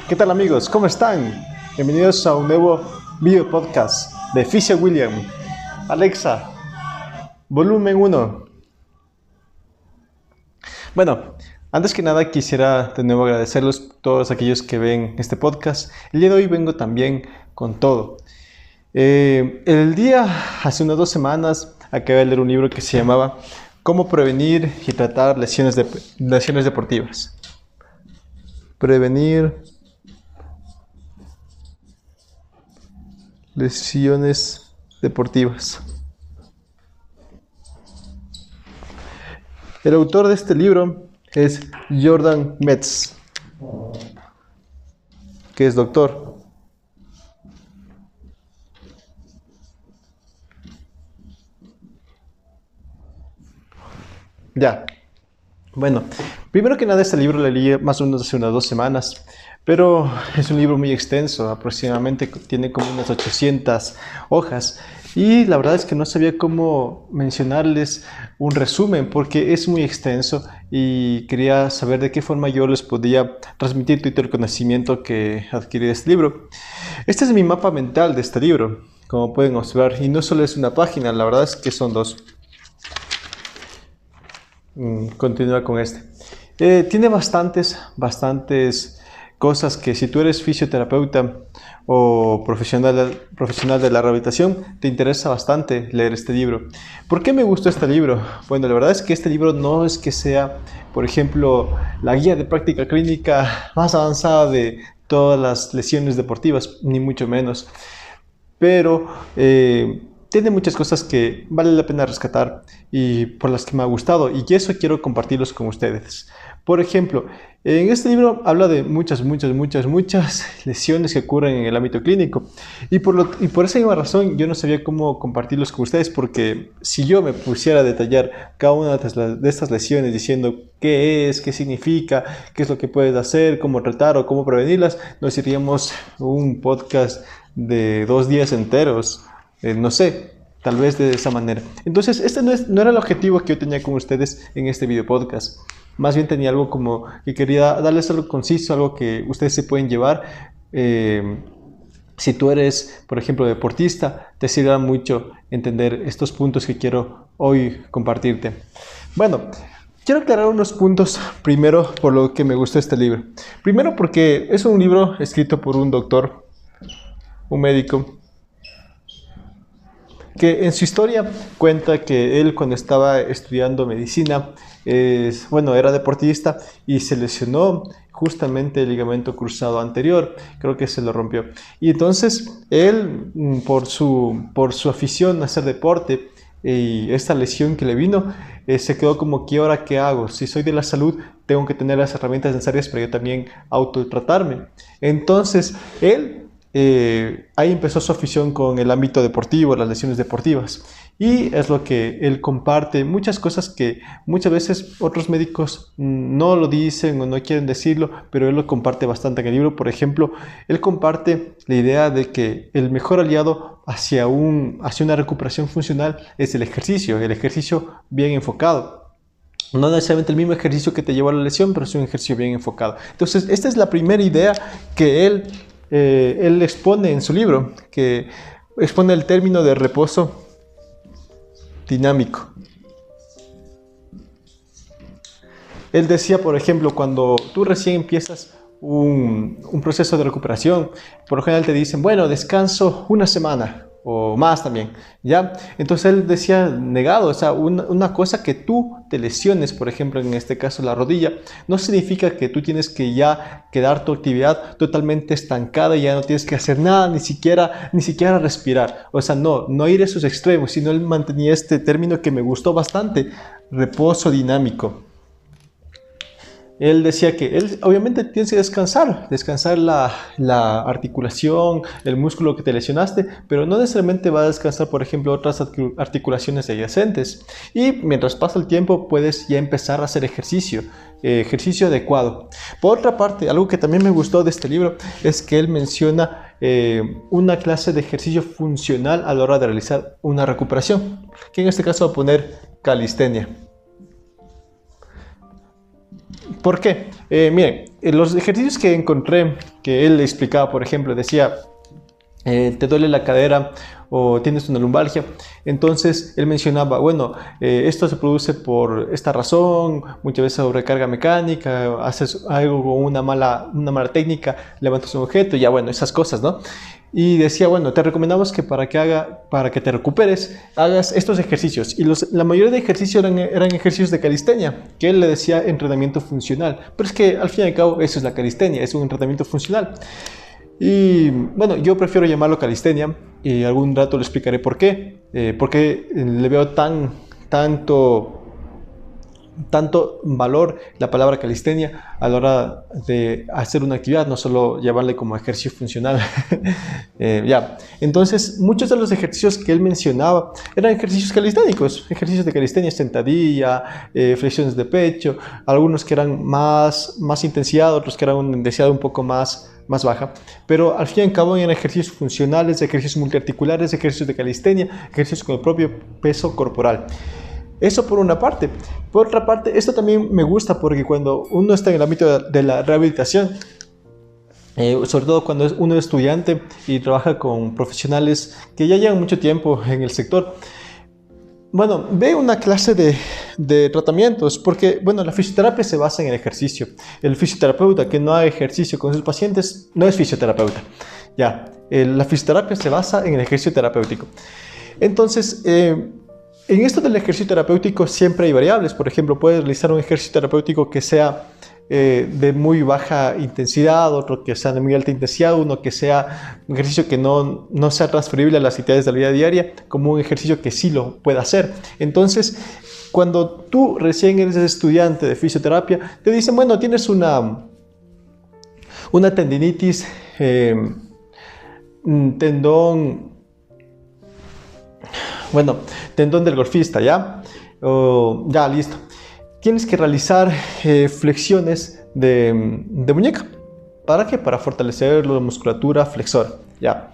¿Qué tal amigos? ¿Cómo están? Bienvenidos a un nuevo video podcast de Fisher William. Alexa, volumen 1. Bueno, antes que nada quisiera de nuevo agradecerlos a todos aquellos que ven este podcast. El día de hoy vengo también con todo. Hace unas 2 semanas, acabé de leer un libro que se llamaba Cómo prevenir y tratar lesiones deportivas. Prevenir lesiones deportivas. El autor de este libro es Jordan Metz, que es doctor. Bueno, primero que nada este libro lo leí más o menos hace unas 2 semanas, pero es un libro muy extenso, aproximadamente tiene como unas 800 hojas y la verdad es que no sabía cómo mencionarles un resumen porque es muy extenso y quería saber de qué forma yo les podía transmitir todo el conocimiento que adquirí de este libro. Este es mi mapa mental de este libro, como pueden observar, y no solo es una página, la verdad es que son 2. Continúa con este. Tiene bastantes cosas que si tú eres fisioterapeuta o profesional de la rehabilitación, te interesa bastante leer este libro. ¿Por qué me gustó este libro? Bueno, la verdad es que este libro no es que sea, por ejemplo, la guía de práctica clínica más avanzada de todas las lesiones deportivas, ni mucho menos. Pero tiene muchas cosas que vale la pena rescatar y por las que me ha gustado, y eso quiero compartirlos con ustedes. Por ejemplo, en este libro habla de muchas lesiones que ocurren en el ámbito clínico y por esa misma razón yo no sabía cómo compartirlos con ustedes, porque si yo me pusiera a detallar cada una de estas lesiones diciendo qué es, qué significa, qué es lo que puedes hacer, cómo tratar o cómo prevenirlas, nos iríamos un podcast de 2 días enteros. No sé, tal vez de esa manera. Entonces, este no era el objetivo que yo tenía con ustedes en este video podcast. Más bien tenía algo como que quería darles algo conciso, algo que ustedes se pueden llevar. Si tú eres, por ejemplo, deportista, te sirva mucho entender estos puntos que quiero hoy compartirte. Bueno, quiero aclarar unos puntos primero por lo que me gustó este libro. Primero porque es un libro escrito por un doctor, un médico, que en su historia cuenta que él cuando estaba estudiando medicina, era deportista y se lesionó justamente el ligamento cruzado anterior, creo que se lo rompió. Y entonces él, por su afición a hacer deporte y esta lesión que le vino, se quedó como, ¿qué ahora qué hago? Si soy de la salud, tengo que tener las herramientas necesarias para yo también autotratarme. Entonces él ahí empezó su afición con el ámbito deportivo, las lesiones deportivas, y es lo que él comparte, muchas cosas que muchas veces otros médicos no lo dicen o no quieren decirlo, pero él lo comparte bastante en el libro. Por ejemplo, él comparte la idea de que el mejor aliado hacia una recuperación funcional es el ejercicio bien enfocado. No necesariamente el mismo ejercicio que te llevó a la lesión, pero es un ejercicio bien enfocado. Entonces, esta es la primera idea que él expone en su libro, que expone el término de reposo dinámico. Él decía, por ejemplo, cuando tú recién empiezas un proceso de recuperación, por lo general te dicen, bueno, descanso 1 semana o más también, ¿ya? Entonces él decía, negado, o sea, una cosa que tú te lesiones, por ejemplo, en este caso la rodilla, no significa que tú tienes que ya quedar tu actividad totalmente estancada y ya no tienes que hacer nada, ni siquiera respirar. O sea, no ir a esos extremos, sino él mantenía este término que me gustó bastante, reposo dinámico. él decía que él obviamente tienes que descansar la articulación, el músculo que te lesionaste, pero no necesariamente va a descansar, por ejemplo, otras articulaciones adyacentes. Y mientras pasa el tiempo puedes ya empezar a hacer ejercicio adecuado. Por otra parte, algo que también me gustó de este libro es que él menciona una clase de ejercicio funcional a la hora de realizar una recuperación, que en este caso va a poner calistenia. ¿Por qué? Miren, los ejercicios que encontré, que él explicaba, por ejemplo, decía, te duele la cadera o tienes una lumbalgia, entonces él mencionaba, bueno, esto se produce por esta razón, muchas veces sobrecarga mecánica, haces algo con una mala técnica, levantas un objeto, ya bueno, esas cosas, ¿no? Y decía, bueno, te recomendamos que para que te recuperes, hagas estos ejercicios. Y la mayoría de ejercicios eran ejercicios de calistenia, que él le decía entrenamiento funcional. Pero es que al fin y al cabo eso es la calistenia, es un entrenamiento funcional. Y bueno, yo prefiero llamarlo calistenia y algún rato le explicaré por qué. Porque le veo tanto valor la palabra calistenia a la hora de hacer una actividad, no solo llevarle como ejercicio funcional. Ya. Entonces, muchos de los ejercicios que él mencionaba eran ejercicios calisténicos, ejercicios de calistenia, sentadilla, flexiones de pecho, algunos que eran más intensidad, otros que eran una intensidad un poco más baja, pero al fin y al cabo eran ejercicios funcionales, ejercicios multiarticulares, ejercicios de calistenia, ejercicios con el propio peso corporal. Eso por una parte. Por otra parte, esto también me gusta porque cuando uno está en el ámbito de la rehabilitación, sobre todo cuando uno es estudiante y trabaja con profesionales que ya llevan mucho tiempo en el sector, bueno, ve una clase de tratamientos, porque bueno, la fisioterapia se basa en el ejercicio. El fisioterapeuta que no haga ejercicio con sus pacientes no es fisioterapeuta. Ya, la fisioterapia se basa en el ejercicio terapéutico. Entonces, en esto del ejercicio terapéutico siempre hay variables. Por ejemplo, puedes realizar un ejercicio terapéutico que sea de muy baja intensidad, otro que sea de muy alta intensidad, uno que sea un ejercicio que no sea transferible a las actividades de la vida diaria, como un ejercicio que sí lo pueda hacer. Entonces, cuando tú recién eres estudiante de fisioterapia, te dicen, bueno, tienes una tendinitis, tendón del golfista, ¿ya? Ya, listo. Tienes que realizar flexiones de muñeca. ¿Para qué? Para fortalecer la musculatura flexora, ¿ya?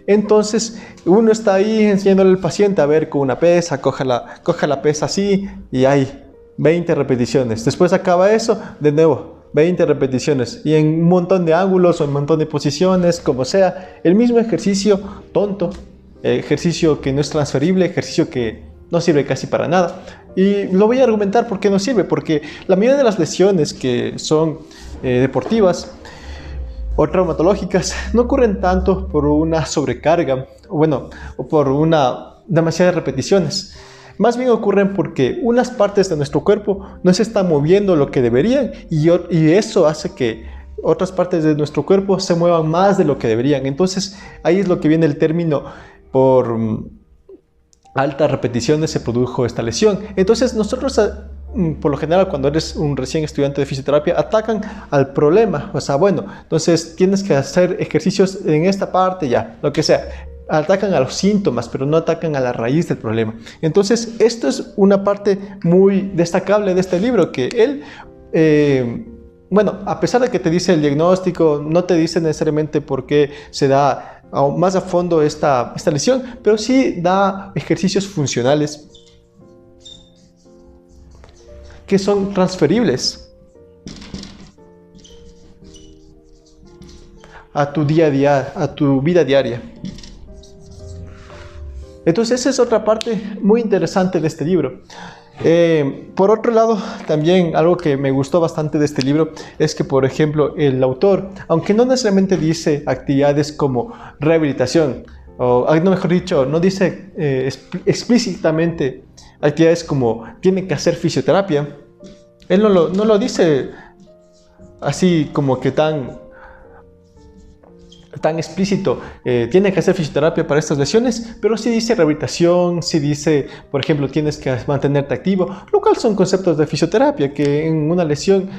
Entonces, uno está ahí enseñándole al paciente a ver con una pesa, coja la pesa así y hay 20 repeticiones. Después acaba eso, de nuevo, 20 repeticiones y en un montón de ángulos o en un montón de posiciones, como sea, el mismo ejercicio tonto, ejercicio que no es transferible, ejercicio que no sirve casi para nada. Y lo voy a argumentar por qué no sirve, porque la mayoría de las lesiones que son deportivas o traumatológicas no ocurren tanto por una sobrecarga o por demasiadas repeticiones. Más bien ocurren porque unas partes de nuestro cuerpo no se están moviendo lo que deberían y eso hace que otras partes de nuestro cuerpo se muevan más de lo que deberían. Entonces ahí es lo que viene el término por altas repeticiones se produjo esta lesión. Entonces nosotros por lo general cuando eres un recién estudiante de fisioterapia atacan al problema, o sea, bueno, entonces tienes que hacer ejercicios en esta parte, ya, lo que sea. Atacan a los síntomas, pero no atacan a la raíz del problema. Entonces esto es una parte muy destacable de este libro, que él a pesar de que te dice el diagnóstico, no te dice necesariamente por qué se da más a fondo esta lesión, pero sí da ejercicios funcionales que son transferibles a tu día a día, a tu vida diaria. Entonces esa es otra parte muy interesante de este libro. Por otro lado, también algo que me gustó bastante de este libro es que, por ejemplo, el autor, aunque no necesariamente dice actividades como rehabilitación, o no, mejor dicho, no dice explícitamente actividades como tienen que hacer fisioterapia, él no lo dice así como que tan tan explícito, tiene que hacer fisioterapia para estas lesiones, pero sí dice rehabilitación, sí dice, por ejemplo, tienes que mantenerte activo, lo cual son conceptos de fisioterapia, que en una lesión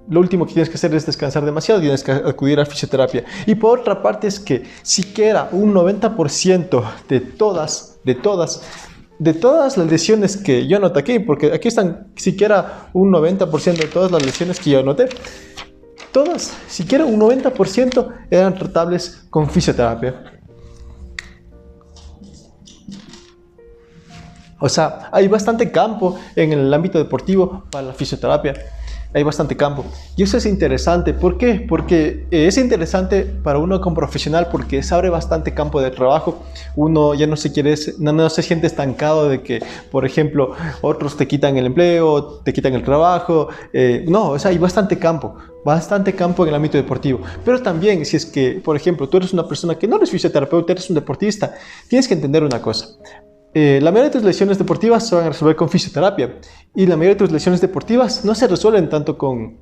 lo último que tienes que hacer es descansar demasiado, tienes que acudir a fisioterapia. Y por otra parte es que siquiera un 90% de todas las lesiones que yo anoté aquí, porque aquí están siquiera un 90% de todas las lesiones que yo anoté, todas, siquiera un 90% eran tratables con fisioterapia. O sea, hay bastante campo en el ámbito deportivo para la fisioterapia. Hay bastante campo. Y eso es interesante. ¿Por qué? Porque es interesante para uno como profesional porque se abre bastante campo de trabajo. Uno ya no se siente estancado de que, por ejemplo, otros te quitan el empleo, te quitan el trabajo. No, o sea, hay bastante campo en el ámbito deportivo. Pero también, si es que, por ejemplo, tú eres una persona que no eres fisioterapeuta, eres un deportista, tienes que entender una cosa. La mayoría de tus lesiones deportivas se van a resolver con fisioterapia y la mayoría de tus lesiones deportivas no se resuelven tanto con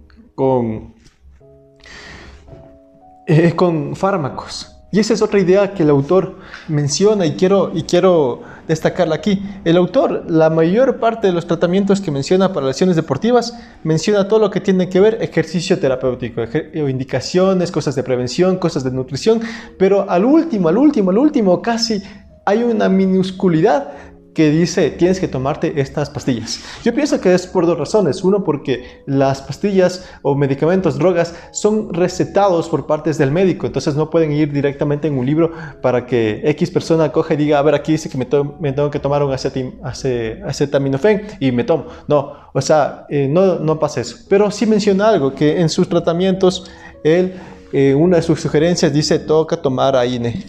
fármacos. Y esa es otra idea que el autor menciona y quiero destacarla aquí. El autor, la mayor parte de los tratamientos que menciona para lesiones deportivas, menciona todo lo que tiene que ver ejercicio terapéutico, indicaciones, cosas de prevención, cosas de nutrición, pero al último casi hay una minusculidad que dice tienes que tomarte estas pastillas. Yo pienso que es por dos razones. Uno, porque las pastillas o medicamentos, drogas, son recetados por partes del médico, entonces no pueden ir directamente en un libro para que X persona coja y diga, a ver, aquí dice que me tengo que tomar un acetaminofén y me tomo. No, o sea, no pasa eso. Pero sí menciona algo, que en sus tratamientos, una de sus sugerencias dice, toca tomar AINE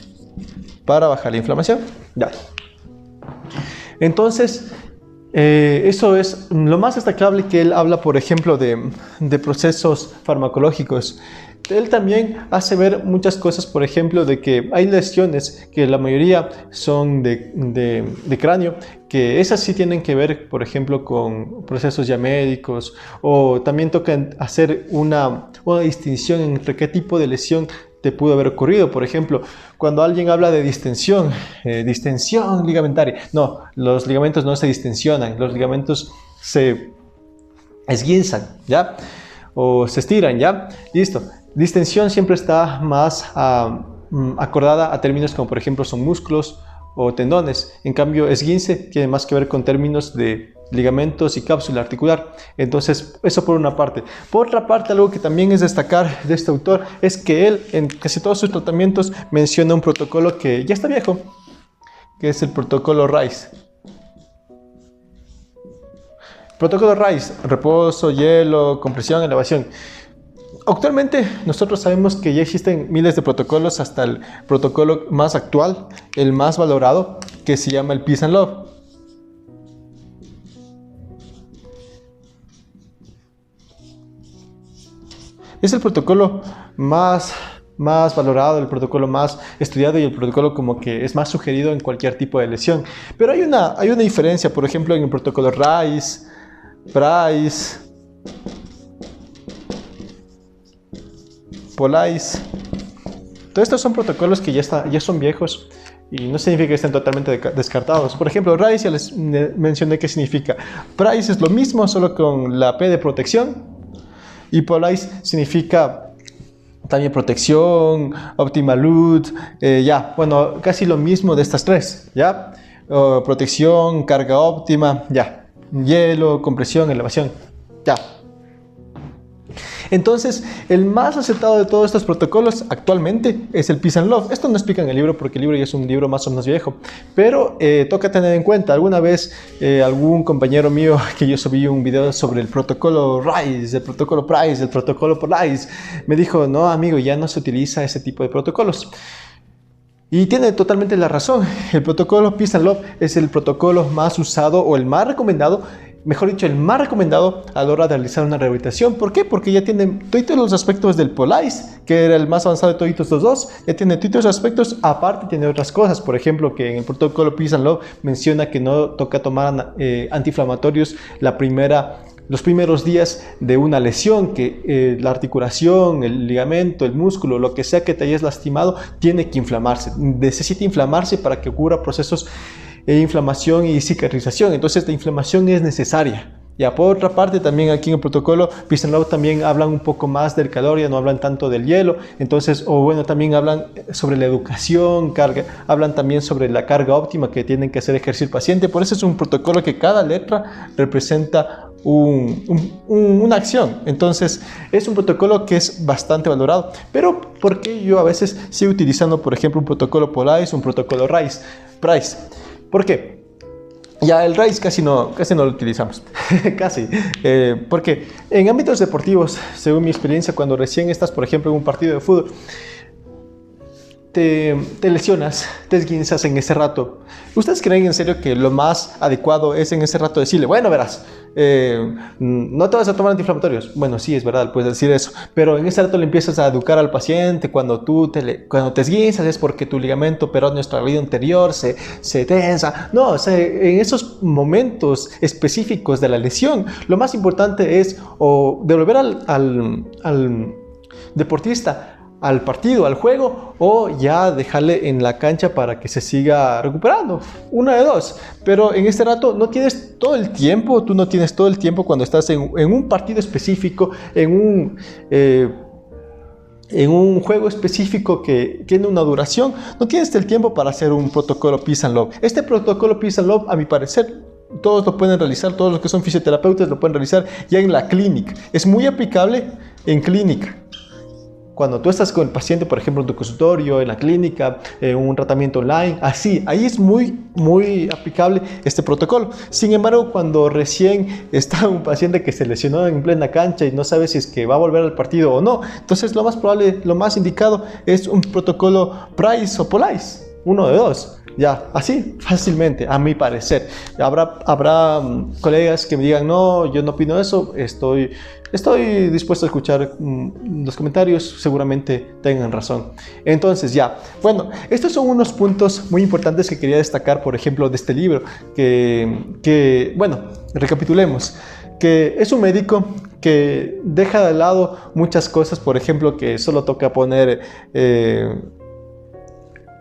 para bajar la inflamación. Ya. Entonces, eso es lo más destacable que él habla, por ejemplo, de procesos farmacológicos. Él también hace ver muchas cosas, por ejemplo, de que hay lesiones que la mayoría son de cráneo, que esas sí tienen que ver, por ejemplo, con procesos ya médicos, o también toca hacer una distinción entre qué tipo de lesión te pudo haber ocurrido. Por ejemplo, cuando alguien habla de distensión ligamentaria, no, los ligamentos no se distensionan, los ligamentos se esguinzan, ¿ya? O se estiran, ¿ya? Listo. Distensión siempre está más acordada a términos como, por ejemplo, son músculos o tendones. En cambio, esguince tiene más que ver con términos de ligamentos y cápsula articular. Entonces, eso por una parte. Por otra parte, algo que también es destacar de este autor es que él, en casi todos sus tratamientos, menciona un protocolo que ya está viejo, que es el protocolo RICE. Protocolo RICE, reposo, hielo, compresión, elevación. Actualmente nosotros sabemos que ya existen miles de protocolos hasta el protocolo más actual, el más valorado, que se llama el Peace and Love. Es el protocolo más valorado, el protocolo más estudiado y el protocolo como que es más sugerido en cualquier tipo de lesión. Pero hay una diferencia, por ejemplo, en el protocolo RICE, PRICE, POLICE. Todos estos son protocolos que ya son viejos y no significa que estén totalmente descartados. Por ejemplo, RICE ya les mencioné qué significa. PRICE es lo mismo, solo con la P de protección. Y POLICE significa también protección, óptima luz, casi lo mismo de estas tres, ¿ya? Protección, carga óptima, ya. Hielo, compresión, elevación, ya. Entonces, el más aceptado de todos estos protocolos actualmente es el Peace and Love. Esto no explica en el libro porque el libro ya es un libro más o menos viejo, pero toca tener en cuenta. Alguna vez algún compañero mío que yo subí un video sobre el protocolo RICE, el protocolo PRICE, el protocolo POLICE, me dijo, no amigo, ya no se utiliza ese tipo de protocolos. Y tiene totalmente la razón. El protocolo Peace and Love es el protocolo más usado o el más recomendado, mejor dicho, el más recomendado a la hora de realizar una rehabilitación. ¿Por qué? Porque ya tiene todos los aspectos del POLICE, que era el más avanzado de todos los dos. Ya tiene todos los aspectos, aparte tiene otras cosas. Por ejemplo, que en el protocolo Peace and Love menciona que no toca tomar antiinflamatorios la primera los primeros días de una lesión, que la articulación, el ligamento, el músculo, lo que sea que te hayas lastimado, tiene que inflamarse. Necesita inflamarse para que ocurra procesos de inflamación y cicatrización. Entonces la inflamación es necesaria. Ya, por otra parte, también aquí en el protocolo Peace and Love también hablan un poco más del calor, ya no hablan tanto del hielo. Entonces, o bueno, también hablan sobre la educación, hablan también sobre la carga óptima que tienen que hacer ejercer el paciente. Por eso es un protocolo que cada letra representa una acción. Entonces, es un protocolo que es bastante valorado. Pero, ¿por qué yo a veces sigo utilizando, por ejemplo, un protocolo POLARIS, un protocolo PRICE? ¿Por qué? Ya el RICE casi no lo utilizamos, casi, porque en ámbitos deportivos, según mi experiencia, cuando recién estás, por ejemplo, en un partido de fútbol, te lesionas, te esguinzas en ese rato. ¿Ustedes creen en serio que lo más adecuado es en ese rato decirle, bueno, verás, no te vas a tomar antiinflamatorios? Bueno, sí, es verdad, puedes decir eso, pero en ese rato le empiezas a educar al paciente. Cuando te esguinzas es porque tu ligamento peroneo extraído anterior se tensa. No, o sea, en esos momentos específicos de la lesión, lo más importante es devolver al deportista al partido, al juego, o ya dejarle en la cancha para que se siga recuperando. Una de dos. Pero en este rato no tienes todo el tiempo, tú no tienes todo el tiempo cuando estás en un partido específico, en un juego específico que tiene una duración. No tienes el tiempo para hacer un protocolo Peace and Love. Este protocolo Peace and Love, a mi parecer, todos lo pueden realizar, todos los que son fisioterapeutas lo pueden realizar ya en la clínica. Es muy aplicable en clínica. Cuando tú estás con el paciente, por ejemplo, en tu consultorio, en la clínica, en un tratamiento online, ahí es muy aplicable este protocolo. Sin embargo, cuando recién está un paciente que se lesionó en plena cancha y no sabe si es que va a volver al partido o no, entonces lo más probable, lo más indicado es un protocolo PRICE o POLARIS, uno de dos. Ya, así, fácilmente, a mi parecer. Habrá colegas que me digan, no, yo no opino eso, estoy dispuesto a escuchar los comentarios, seguramente tengan razón. Entonces, ya, bueno, estos son unos puntos muy importantes que quería destacar, por ejemplo, de este libro, bueno, recapitulemos, que es un médico que deja de lado muchas cosas, por ejemplo, que solo toca poner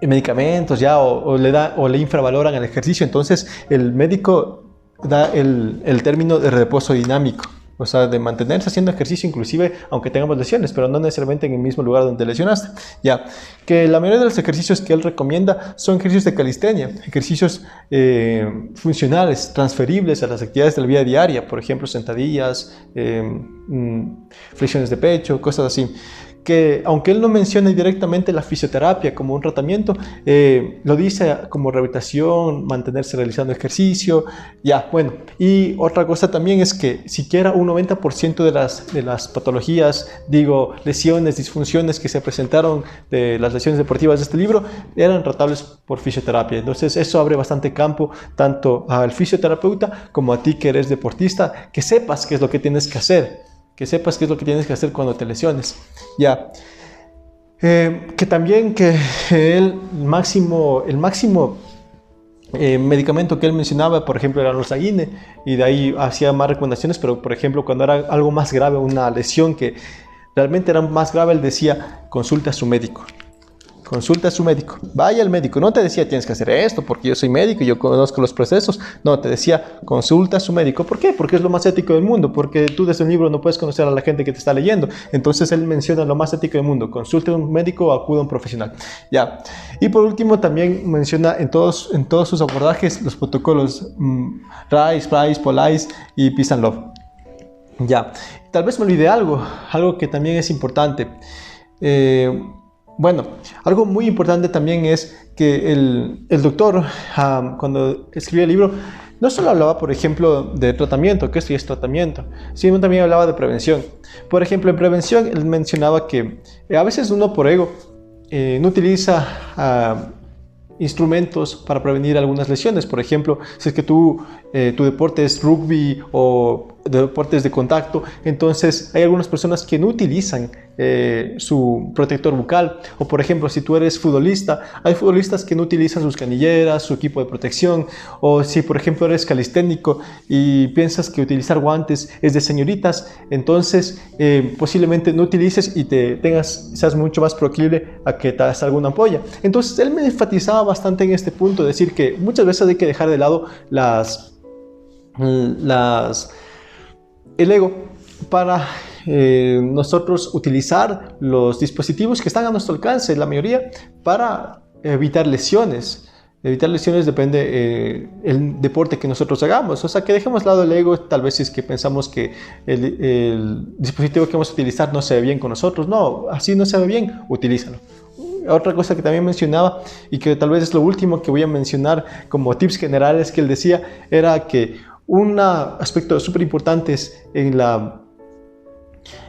medicamentos ya, o le infravaloran el ejercicio. Entonces el médico da el término de reposo dinámico, o sea, de mantenerse haciendo ejercicio inclusive aunque tengamos lesiones, pero no necesariamente en el mismo lugar donde lesionaste. Ya, que la mayoría de los ejercicios que él recomienda son ejercicios de calistenia, ejercicios funcionales, transferibles a las actividades de la vida diaria, por ejemplo, sentadillas, flexiones de pecho, cosas así. Que aunque él no menciona directamente la fisioterapia como un tratamiento, lo dice como rehabilitación, mantenerse realizando ejercicio, ya, bueno. Y otra cosa también es que siquiera un 90% de las patologías, lesiones, disfunciones que se presentaron de las lesiones deportivas de este libro, eran tratables por fisioterapia. Entonces eso abre bastante campo tanto al fisioterapeuta como a ti que eres deportista, que sepas qué es lo que tienes que hacer. Que sepas qué es lo que tienes que hacer cuando te lesiones. Ya. Que también que el máximo medicamento que él mencionaba, por ejemplo, era los AINE, y de ahí hacía más recomendaciones, pero por ejemplo, cuando era algo más grave, una lesión que realmente era más grave, él decía, consulta a su médico. Consulta a su médico, vaya al médico. No te decía tienes que hacer esto porque yo soy médico y yo conozco los procesos. No, te decía consulta a su médico. ¿Por qué? Porque es lo más ético del mundo, porque tú desde un libro no puedes conocer a la gente que te está leyendo. Entonces él menciona lo más ético del mundo: consulte a un médico o acuda a un profesional. Ya. Y por último también menciona en todos sus abordajes los protocolos RICE, PRICE, POLARIS y Peace and Love. Ya. Tal vez me olvidé algo que también es importante. Bueno, algo muy importante también es que el doctor, cuando escribió el libro, no solo hablaba, por ejemplo, de tratamiento, que esto ya es tratamiento, sino también hablaba de prevención. Por ejemplo, en prevención, él mencionaba que a veces uno por ego no utiliza instrumentos para prevenir algunas lesiones. Por ejemplo, si es que tu deporte es rugby o deportes de contacto, entonces hay algunas personas que no utilizan su protector bucal. O por ejemplo, si tú eres futbolista, hay futbolistas que no utilizan sus canilleras, su equipo de protección. O si por ejemplo eres calisténico y piensas que utilizar guantes es de señoritas, entonces posiblemente no utilices y seas mucho más proclive a que te hagas alguna ampolla. Entonces él me enfatizaba bastante en este punto, decir que muchas veces hay que dejar de lado el ego para nosotros utilizar los dispositivos que están a nuestro alcance, la mayoría, para evitar lesiones. Evitar lesiones depende el deporte que nosotros hagamos. O sea, que dejemos de lado el ego, tal vez si es que pensamos que el dispositivo que vamos a utilizar no se ve bien con nosotros. No, así no se ve bien, utilízalo. Otra cosa que también mencionaba y que tal vez es lo último que voy a mencionar como tips generales que él decía, era que un aspecto súper importante en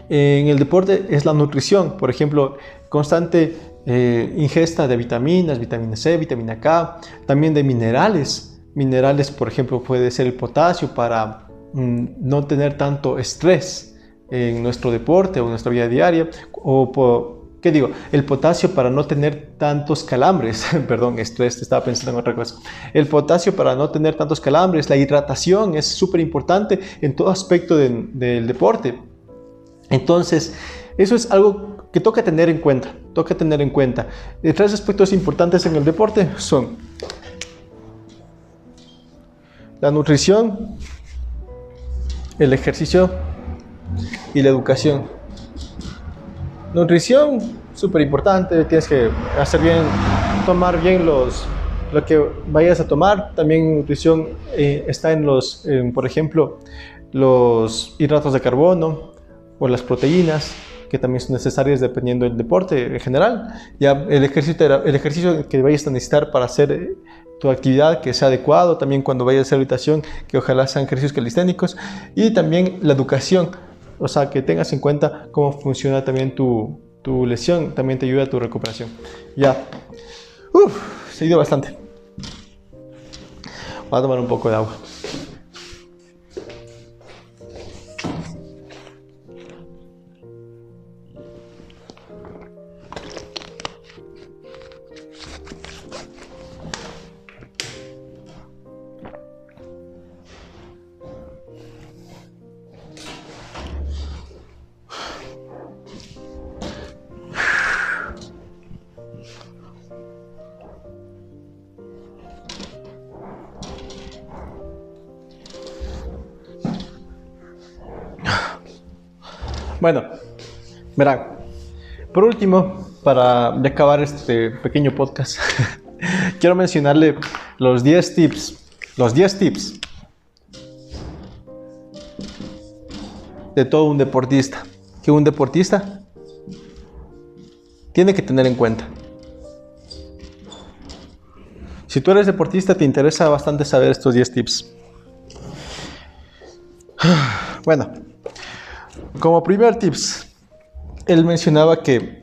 el deporte es la nutrición. Por ejemplo, constante ingesta de vitaminas, vitamina C, vitamina K, también de minerales. Minerales, por ejemplo, puede ser el potasio para no tener tanto estrés en nuestro deporte o en nuestra vida diaria. El potasio para no tener tantos calambres. Perdón, estrés, estaba pensando en otra cosa. El potasio para no tener tantos calambres. La hidratación es súper importante en todo aspecto del deporte. Entonces, eso es algo que toca tener en cuenta. Tres aspectos importantes en el deporte son la nutrición, el ejercicio y la educación. Nutrición, súper importante. Tienes que hacer bien, tomar bien lo que vayas a tomar. También nutrición está en por ejemplo, los hidratos de carbono o las proteínas, que también son necesarias dependiendo del deporte en general. Ya el ejercicio que vayas a necesitar para hacer tu actividad, que sea adecuado. También cuando vayas a hacer habitación, que ojalá sean ejercicios calisténicos. Y también la educación, o sea, que tengas en cuenta cómo funciona también tu lesión, también te ayuda a tu recuperación. Ya, se ha ido bastante. Voy a tomar un poco de agua. Bueno, verán, por último, para acabar este pequeño podcast, quiero mencionarle los 10 tips de todo un deportista, que un deportista tiene que tener en cuenta. Si tú eres deportista, te interesa bastante saber estos 10 tips. Bueno, como primer tips, él mencionaba que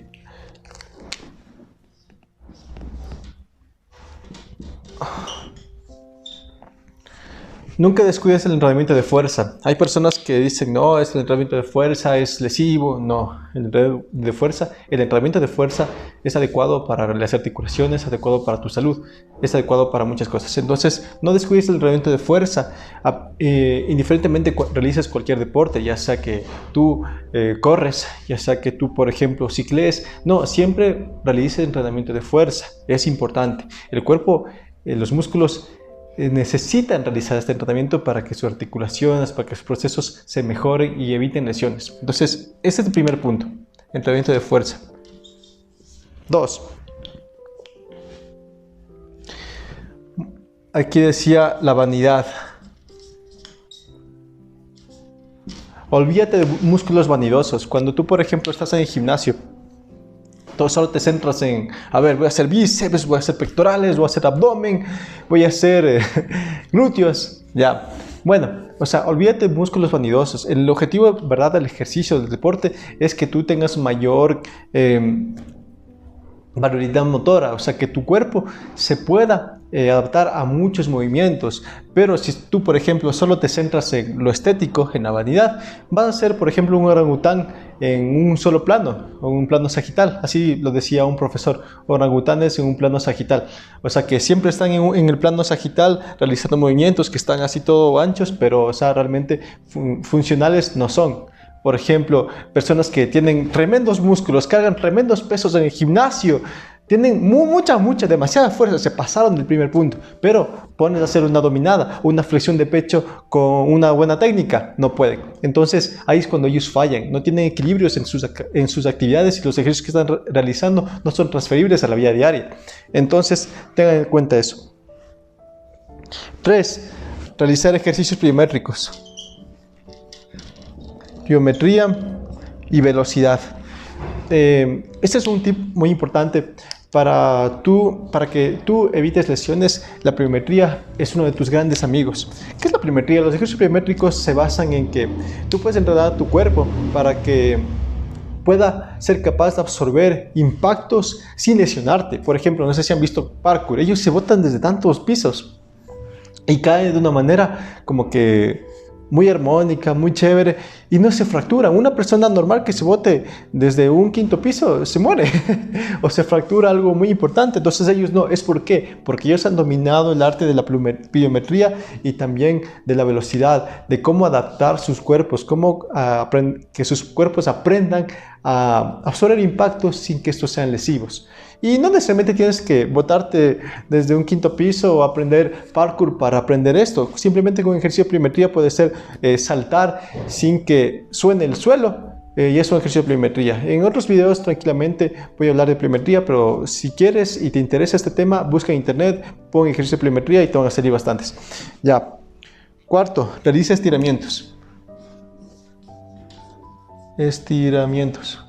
nunca descuides el entrenamiento de fuerza. Hay personas que dicen, no, el entrenamiento de fuerza es lesivo. No, el entrenamiento de fuerza es adecuado para las articulaciones, es adecuado para tu salud, es adecuado para muchas cosas. Entonces, no descuides el entrenamiento de fuerza, indiferentemente realices cualquier deporte, ya sea que tú corres, ya sea que tú, por ejemplo, cicles. No, siempre realices entrenamiento de fuerza, es importante. El cuerpo, los músculos necesitan realizar este entrenamiento para que sus articulaciones, para que sus procesos se mejoren y eviten lesiones. Entonces, ese es el primer punto, entrenamiento de fuerza. 2. Aquí decía la vanidad. Olvídate de músculos vanidosos. Cuando tú, por ejemplo, estás en el gimnasio, tú solo te centras en, voy a hacer bíceps, voy a hacer pectorales, voy a hacer abdomen, voy a hacer glúteos, ya. Bueno, o sea, olvídate de músculos vanidosos. El objetivo, ¿verdad?, del ejercicio, del deporte, es que tú tengas mayor variabilidad motora, o sea, que tu cuerpo se pueda adaptar a muchos movimientos. Pero si tú, por ejemplo, solo te centras en lo estético, en la vanidad, vas a ser, por ejemplo, un orangután en un solo plano, o un plano sagital. Así lo decía un profesor, orangutanes en un plano sagital. O sea, que siempre están en el plano sagital realizando movimientos que están así todo anchos, pero, o sea, realmente funcionales no son. Por ejemplo, personas que tienen tremendos músculos, cargan tremendos pesos en el gimnasio, tienen demasiada fuerza, se pasaron del primer punto, pero pones a hacer una dominada, una flexión de pecho con una buena técnica, no pueden. Entonces ahí es cuando ellos fallan, no tienen equilibrios en sus actividades y los ejercicios que están realizando no son transferibles a la vida diaria. Entonces tengan en cuenta eso. 3. Realizar ejercicios pliométricos. Pliometría y velocidad. Este es un tip muy importante para que tú evites lesiones. La pliometría es uno de tus grandes amigos. ¿Qué es la pliometría? Los ejercicios pliométricos se basan en que tú puedes entrenar a tu cuerpo para que pueda ser capaz de absorber impactos sin lesionarte. Por ejemplo, no sé si han visto parkour, ellos se botan desde tantos pisos y caen de una manera como que muy armónica, muy chévere, y no se fractura. Una persona normal que se bote desde un 5.º piso se muere o se fractura algo muy importante. Entonces ellos no. ¿Es por qué? Porque ellos han dominado el arte de la pliometría y también de la velocidad, de cómo adaptar sus cuerpos, cómo que sus cuerpos aprendan a absorber impactos sin que estos sean lesivos. Y no necesariamente tienes que botarte desde un 5.º piso o aprender parkour para aprender esto. Simplemente con ejercicio de pliometría puede ser saltar sin que suene el suelo. Y es un ejercicio de pliometría. En otros videos tranquilamente voy a hablar de pliometría, pero si quieres y te interesa este tema, busca en internet, pon ejercicio de pliometría y te van a salir bastantes. Ya. 4. Realiza estiramientos. Estiramientos.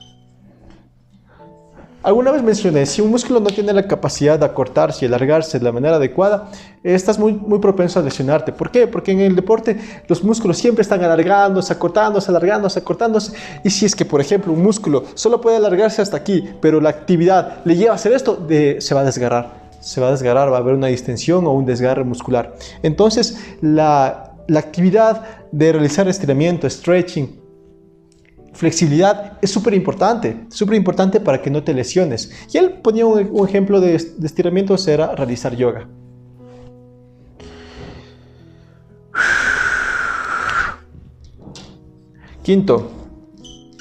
Alguna vez mencioné, si un músculo no tiene la capacidad de acortarse y alargarse de la manera adecuada, estás muy propenso a lesionarte. ¿Por qué? Porque en el deporte los músculos siempre están alargándose, acortándose, alargándose, acortándose. Y si es que, por ejemplo, un músculo solo puede alargarse hasta aquí, pero la actividad le lleva a hacer esto, se va a desgarrar. Se va a desgarrar, va a haber una distensión o un desgarre muscular. Entonces, la actividad de realizar estiramiento, stretching, flexibilidad es súper importante para que no te lesiones. Y él ponía un ejemplo de estiramientos, era realizar yoga. Quinto,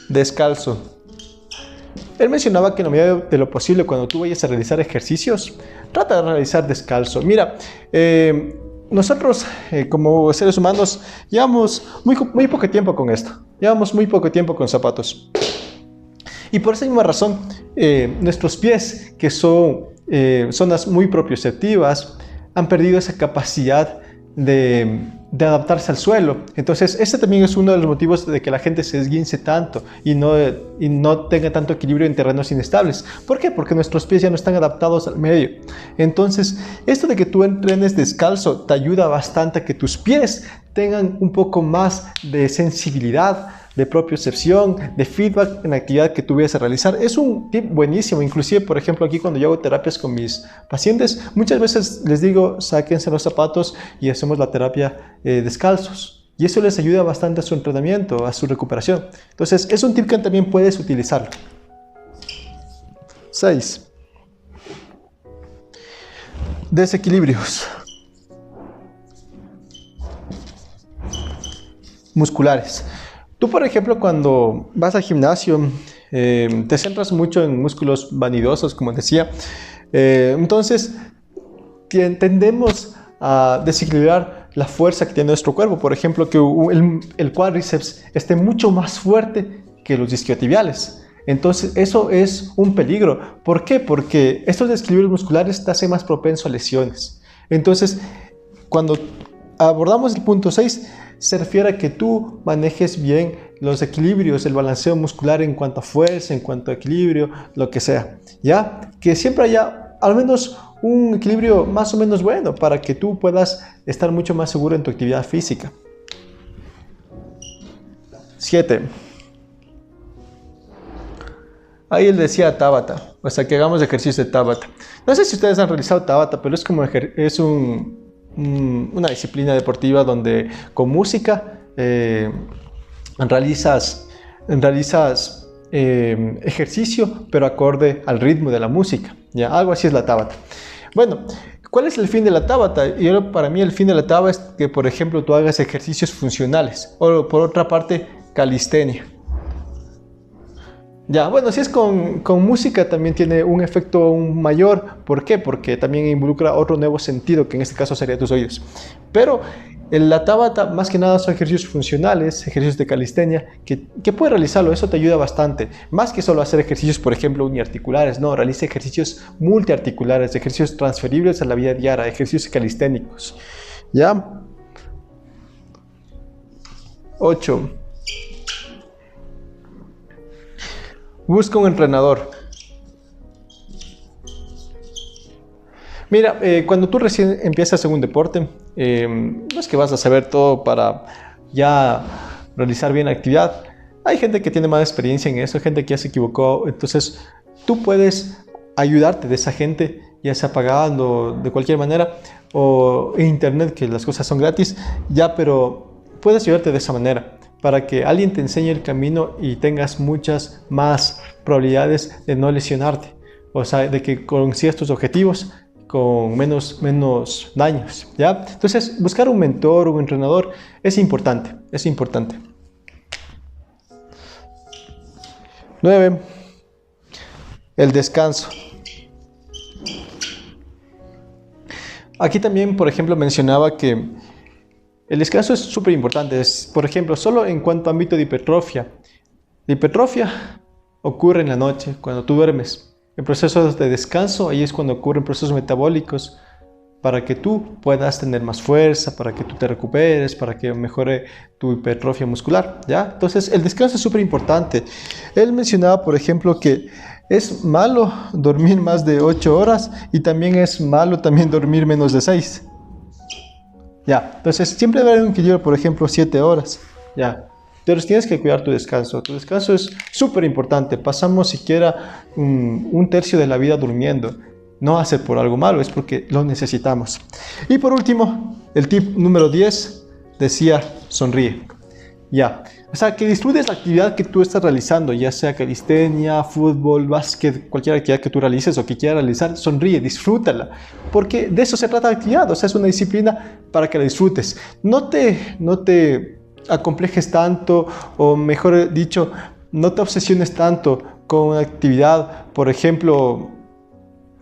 descalzo. Él mencionaba que en la medida de lo posible, cuando tú vayas a realizar ejercicios, trata de realizar descalzo. Mira, nosotros como seres humanos llevamos muy poco tiempo con esto. Llevamos muy poco tiempo con zapatos. Y por esa misma razón, nuestros pies, que son zonas muy propioceptivas, han perdido esa capacidad de adaptarse al suelo. Entonces, este también es uno de los motivos de que la gente se esguince tanto y no tenga tanto equilibrio en terrenos inestables. ¿Por qué? Porque nuestros pies ya no están adaptados al medio. Entonces, esto de que tú entrenes descalzo te ayuda bastante a que tus pies tengan un poco más de sensibilidad, de propiocepción, de feedback en la actividad que tú vayas a realizar. Es un tip buenísimo. Inclusive, por ejemplo, aquí cuando yo hago terapias con mis pacientes, muchas veces les digo, sáquense los zapatos y hacemos la terapia descalzos. Y eso les ayuda bastante a su entrenamiento, a su recuperación. Entonces, es un tip que también puedes utilizar. 6. Desequilibrios musculares. Tú, por ejemplo, cuando vas al gimnasio, te centras mucho en músculos vanidosos, como decía. Entonces, tendemos a desequilibrar la fuerza que tiene nuestro cuerpo. Por ejemplo, que el cuádriceps esté mucho más fuerte que los isquiotibiales. Entonces, eso es un peligro. ¿Por qué? Porque estos desequilibrios musculares te hacen más propenso a lesiones. Entonces, cuando abordamos el punto 6, se refiere a que tú manejes bien los equilibrios, el balanceo muscular en cuanto a fuerza, en cuanto a equilibrio, lo que sea. ¿Ya? Que siempre haya al menos un equilibrio más o menos bueno para que tú puedas estar mucho más seguro en tu actividad física. 7. Ahí él decía Tabata, o sea, que hagamos ejercicio de Tabata. No sé si ustedes han realizado Tabata, pero es como una disciplina deportiva donde con música realizas ejercicio, pero acorde al ritmo de la música. ¿Ya? Algo así es la Tabata. Bueno, ¿cuál es el fin de la Tabata? Para mí el fin de la Tabata es que, por ejemplo, tú hagas ejercicios funcionales o, por otra parte, calistenia. Ya, bueno, si es con música también tiene un efecto aún mayor. ¿Por qué? Porque también involucra otro nuevo sentido, que en este caso sería tus oídos. Pero la Tabata, más que nada, son ejercicios funcionales, ejercicios de calistenia, que puedes realizarlo, eso te ayuda bastante. Más que solo hacer ejercicios, por ejemplo, uniarticulares, no, realiza ejercicios multiarticulares, ejercicios transferibles a la vida diaria, ejercicios calisténicos. ¿Ya? 8. Busca un entrenador. Mira, cuando tú recién empiezas en un deporte, no es que vas a saber todo para ya realizar bien la actividad. Hay gente que tiene más experiencia en eso, gente que ya se equivocó. Entonces, tú puedes ayudarte de esa gente, ya sea pagando de cualquier manera, o en internet, que las cosas son gratis, ya, pero puedes ayudarte de esa manera, para que alguien te enseñe el camino y tengas muchas más probabilidades de no lesionarte. O sea, de que consigas tus objetivos con menos daños, ¿ya? Entonces, buscar un mentor o un entrenador es importante, es importante. 9. El descanso. Aquí también, por ejemplo, mencionaba que el descanso es súper importante. Por ejemplo, solo en cuanto a ámbito de hipertrofia. La hipertrofia ocurre en la noche, cuando tú duermes. En procesos de descanso, ahí es cuando ocurren procesos metabólicos para que tú puedas tener más fuerza, para que tú te recuperes, para que mejore tu hipertrofia muscular, ¿ya? Entonces, el descanso es súper importante. Él mencionaba, por ejemplo, que es malo dormir más de 8 horas y también es malo también dormir menos de 6. Ya, entonces siempre debe haber un equilibrio, por ejemplo, 7 horas, ya. Pero tienes que cuidar tu descanso. Tu descanso es súper importante. Pasamos siquiera un tercio de la vida durmiendo. No hace por algo malo, es porque lo necesitamos. Y por último, el tip número 10 decía, sonríe. Ya, o sea, que disfrutes la actividad que tú estás realizando, ya sea calistenia, fútbol, básquet, cualquier actividad que tú realices o que quieras realizar, sonríe, disfrútala, porque de eso se trata la actividad, o sea, es una disciplina para que la disfrutes. No te acomplejes tanto, o mejor dicho, no te obsesiones tanto con una actividad. Por ejemplo,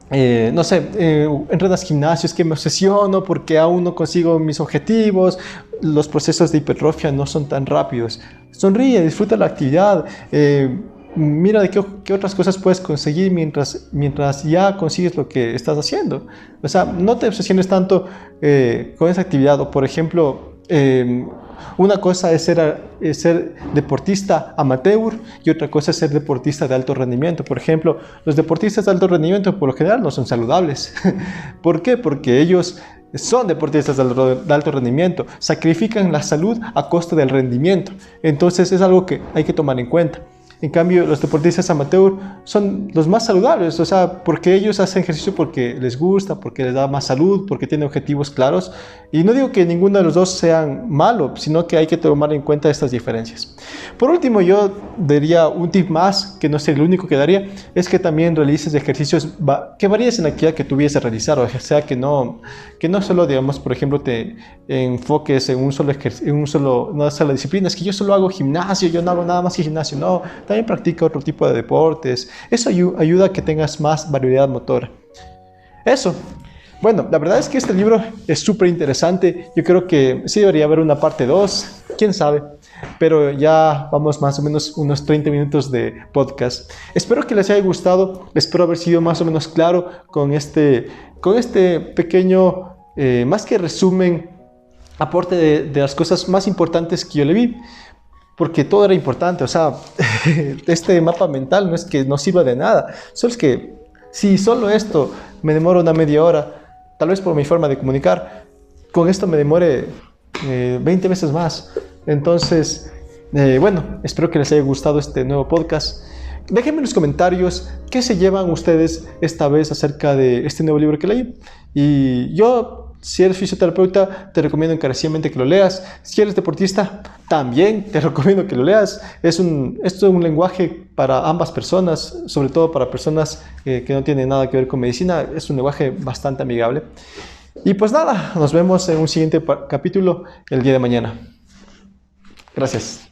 no sé, entrenas gimnasios, que me obsesiono porque aún no consigo mis objetivos, los procesos de hipertrofia no son tan rápidos. Sonríe, disfruta la actividad, mira de qué otras cosas puedes conseguir mientras ya consigues lo que estás haciendo. O sea, no te obsesiones tanto con esa actividad. O por ejemplo, una cosa es ser deportista amateur y otra cosa es ser deportista de alto rendimiento. Por ejemplo, los deportistas de alto rendimiento por lo general no son saludables. ¿Por qué? Porque ellos son deportistas de alto rendimiento, sacrifican la salud a costa del rendimiento. Entonces es algo que hay que tomar en cuenta. En cambio, los deportistas amateur son los más saludables, o sea, porque ellos hacen ejercicio porque les gusta, porque les da más salud, porque tienen objetivos claros. Y no digo que ninguno de los dos sean malos, sino que hay que tomar en cuenta estas diferencias. Por último, yo daría un tip más, que no es el único que daría, es que también realices ejercicios que varíes en la actividad que tuviese a realizar, o sea, que no solo, digamos, por ejemplo, te enfoques en una sola disciplina. Es que yo solo hago gimnasio, yo no hago nada más que gimnasio, no. También practica otro tipo de deportes. Eso ayuda a que tengas más variedad motora. Eso. Bueno, la verdad es que este libro es súper interesante. Yo creo que sí debería haber una parte 2. Quién sabe. Pero ya vamos más o menos unos 30 minutos de podcast. Espero que les haya gustado. Espero haber sido más o menos claro con este pequeño, más que resumen, aporte de las cosas más importantes que yo le vi. Porque todo era importante, o sea, este mapa mental no es que no sirva de nada, solo es que si solo esto me demora una media hora, tal vez por mi forma de comunicar, con esto me demore 20 veces más. Entonces, bueno, espero que les haya gustado este nuevo podcast. Déjenme en los comentarios qué se llevan ustedes esta vez acerca de este nuevo libro que leí. Y yo, si eres fisioterapeuta, te recomiendo encarecidamente que lo leas. Si eres deportista, también te recomiendo que lo leas. Esto es un lenguaje para ambas personas, sobre todo para personas que no tienen nada que ver con medicina. Es un lenguaje bastante amigable. Y pues nada, nos vemos en un siguiente capítulo el día de mañana. Gracias.